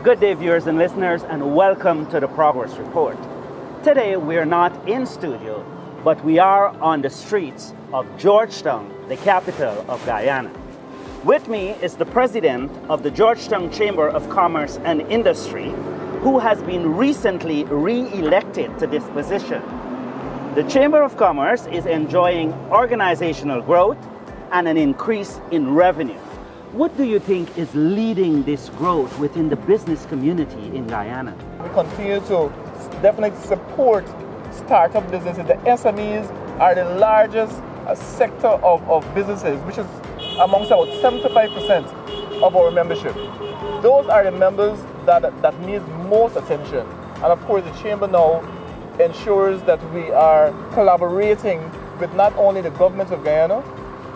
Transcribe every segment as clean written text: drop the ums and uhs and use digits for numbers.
Good day, viewers and listeners, and welcome to the Progress Report. Today, we are not in studio, but we are on the streets of Georgetown, the capital of Guyana. With me is the president of the Georgetown Chamber of Commerce and Industry, who has been recently re-elected to this position. The Chamber of Commerce is enjoying organizational growth and an increase in revenue. What do you think is leading this growth within the business community in Guyana? We continue to definitely support startup businesses. The SMEs are the largest sector of businesses, which is amongst about 75% of our membership. Those are the members that need most attention. And of course, the Chamber now ensures that we are collaborating with not only the government of Guyana,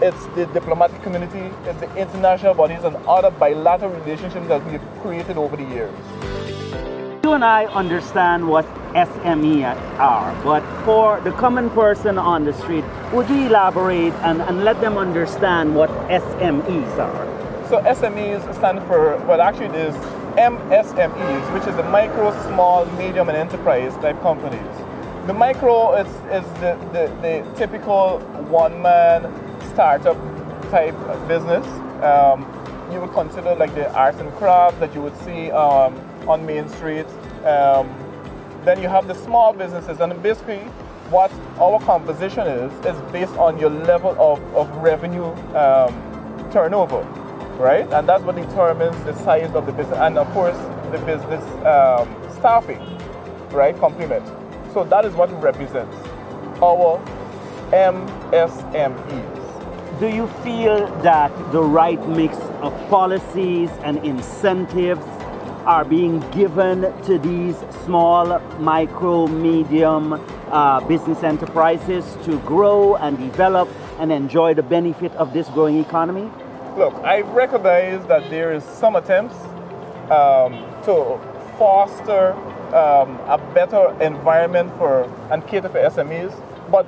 it's the diplomatic community, it's the international bodies and other bilateral relationships that we've created over the years. You and I understand what SMEs are, but for the common person on the street, would you elaborate and let them understand what SMEs are? So SMEs stand for, well actually it is MSMEs, which is the micro, small, medium and enterprise type companies. The micro is the typical one-man startup type business. You would consider like the arts and crafts that you would see on Main Street. Then you have the small businesses, and basically what our composition is based on your level of revenue turnover, right? And that's what determines the size of the business, and of course the business staffing, right, complement. So that is what represents our MSMEs. Do you feel that the right mix of policies and incentives are being given to these small, micro, medium business enterprises to grow and develop and enjoy the benefit of this growing economy? Look, I recognize that there is some attempts to foster a better environment for and cater for SMEs, but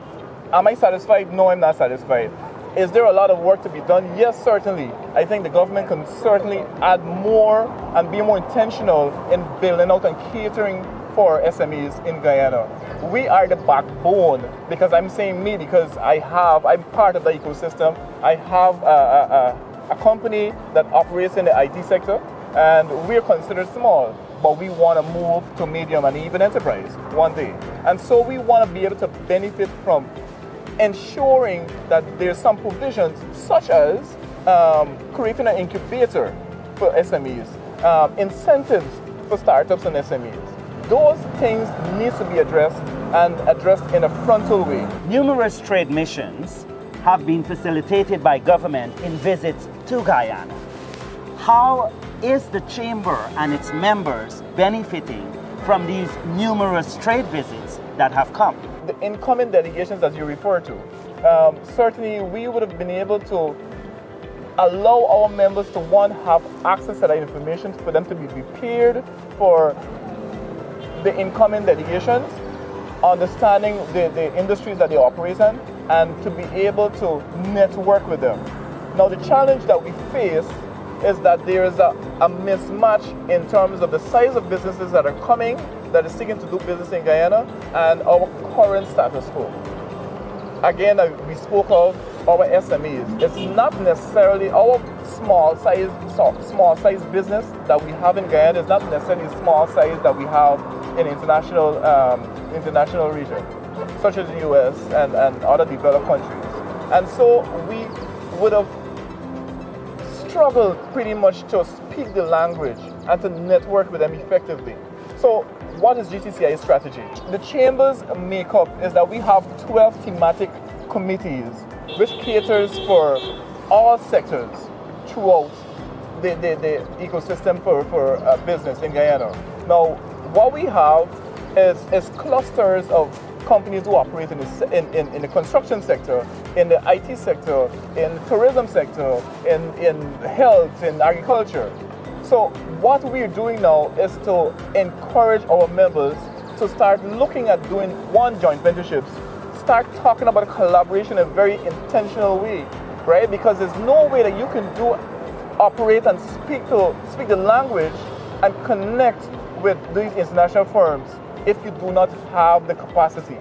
am I satisfied? No, I'm not satisfied. Is there a lot of work to be done? Yes, certainly. I think the government can certainly add more and be more intentional in building out and catering for SMEs in Guyana. We are the backbone, because I'm saying me because I'm part of the ecosystem. I have a company that operates in the IT sector, and we're considered small, but we want to move to medium and even enterprise one day. And so we want to be able to benefit from ensuring that there's some provisions such as creating an incubator for SMEs, incentives for startups and SMEs. Those things need to be addressed and addressed in a frontal way. Numerous trade missions have been facilitated by government in visits to Guyana. How is the Chamber and its members benefiting from these numerous trade visits that have come? The incoming delegations that you refer to, certainly we would have been able to allow our members to, one, have access to that information for them to be prepared for the incoming delegations, understanding the industries that they operate in, and to be able to network with them. Now, the challenge that we face is that there is a mismatch in terms of the size of businesses that are coming, that is seeking to do business in Guyana, and our current status quo. Again, we spoke of our SMEs. It's not necessarily our small size business that we have in Guyana. It's not necessarily small size that we have in international region, such as the US and other developed countries. And so we would have struggled pretty much to speak the language and to network with them effectively. So what is GCCI's strategy? The Chamber's makeup is that we have 12 thematic committees which caters for all sectors throughout the ecosystem for business in Guyana. Now, what we have is clusters of companies who operate in the construction sector, in the IT sector, in the tourism sector, in health, in agriculture. So what we're doing now is to encourage our members to start looking at doing joint ventureships, start talking about collaboration in a very intentional way, right? Because there's no way that you can operate and speak the language and connect with these international firms if you do not have the capacity.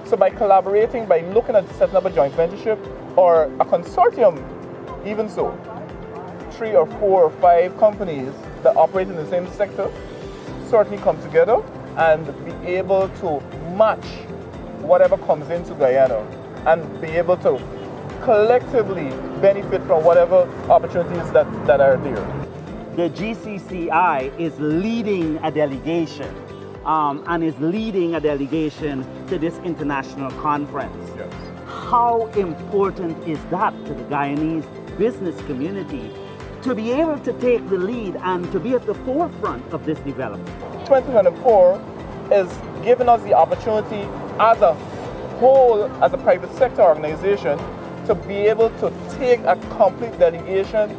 So by collaborating, by looking at setting up a joint ventureship or a consortium, even so, 3 or 4 or 5 companies that operate in the same sector certainly come together and be able to match whatever comes into Guyana and be able to collectively benefit from whatever opportunities that are there. The GCCI is leading a delegation and is leading a delegation to this international conference. Yes. How important is that to the Guyanese business community to be able to take the lead and to be at the forefront of this development? 2024 is giving us the opportunity as a whole, as a private sector organization, to be able to take a complete delegation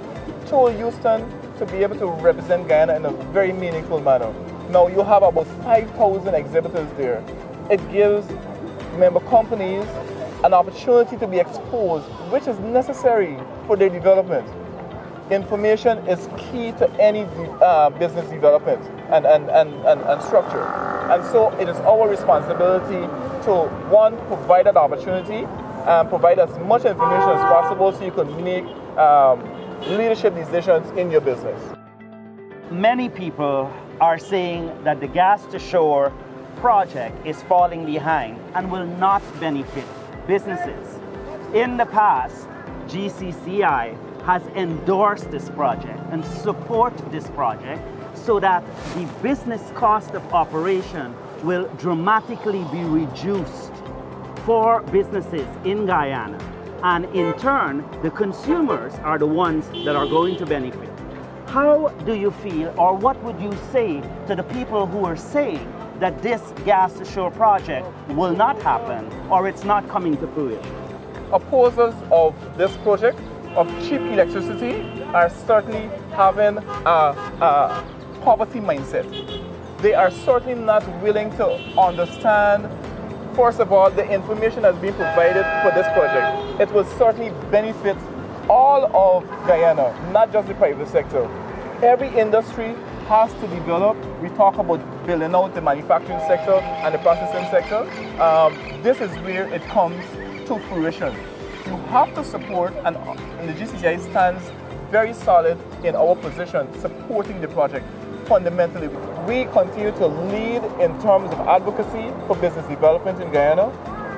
to Houston to be able to represent Guyana in a very meaningful manner. Now you have about 5,000 exhibitors there. It gives member companies an opportunity to be exposed, which is necessary for their development. Information is key to any business development and structure. And so it is our responsibility to, one, provide that opportunity and provide as much information as possible so you can make leadership decisions in your business. Many people are saying that the Gas to Shore project is falling behind and will not benefit businesses. In the past, GCCI has endorsed this project and support this project so that the business cost of operation will dramatically be reduced for businesses in Guyana. And in turn, the consumers are the ones that are going to benefit. How do you feel, or what would you say to the people who are saying that this Gas to Shore project will not happen or it's not coming to fruition? Opposers of this project of cheap electricity are certainly having a poverty mindset. They are certainly not willing to understand, first of all, the information that's being provided for this project. It will certainly benefit all of Guyana, not just the private sector. Every industry has to develop. We talk about building out the manufacturing sector and the processing sector. This is where it comes to fruition. You have to support, and the GCCI stands very solid in our position, supporting the project fundamentally. We continue to lead in terms of advocacy for business development in Guyana,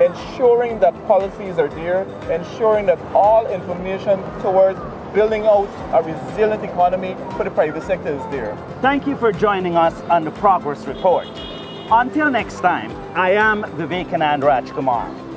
ensuring that policies are there, ensuring that all information towards building out a resilient economy for the private sector is there. Thank you for joining us on the Progress Report. Until next time, I am Vivekanand Rajkumar.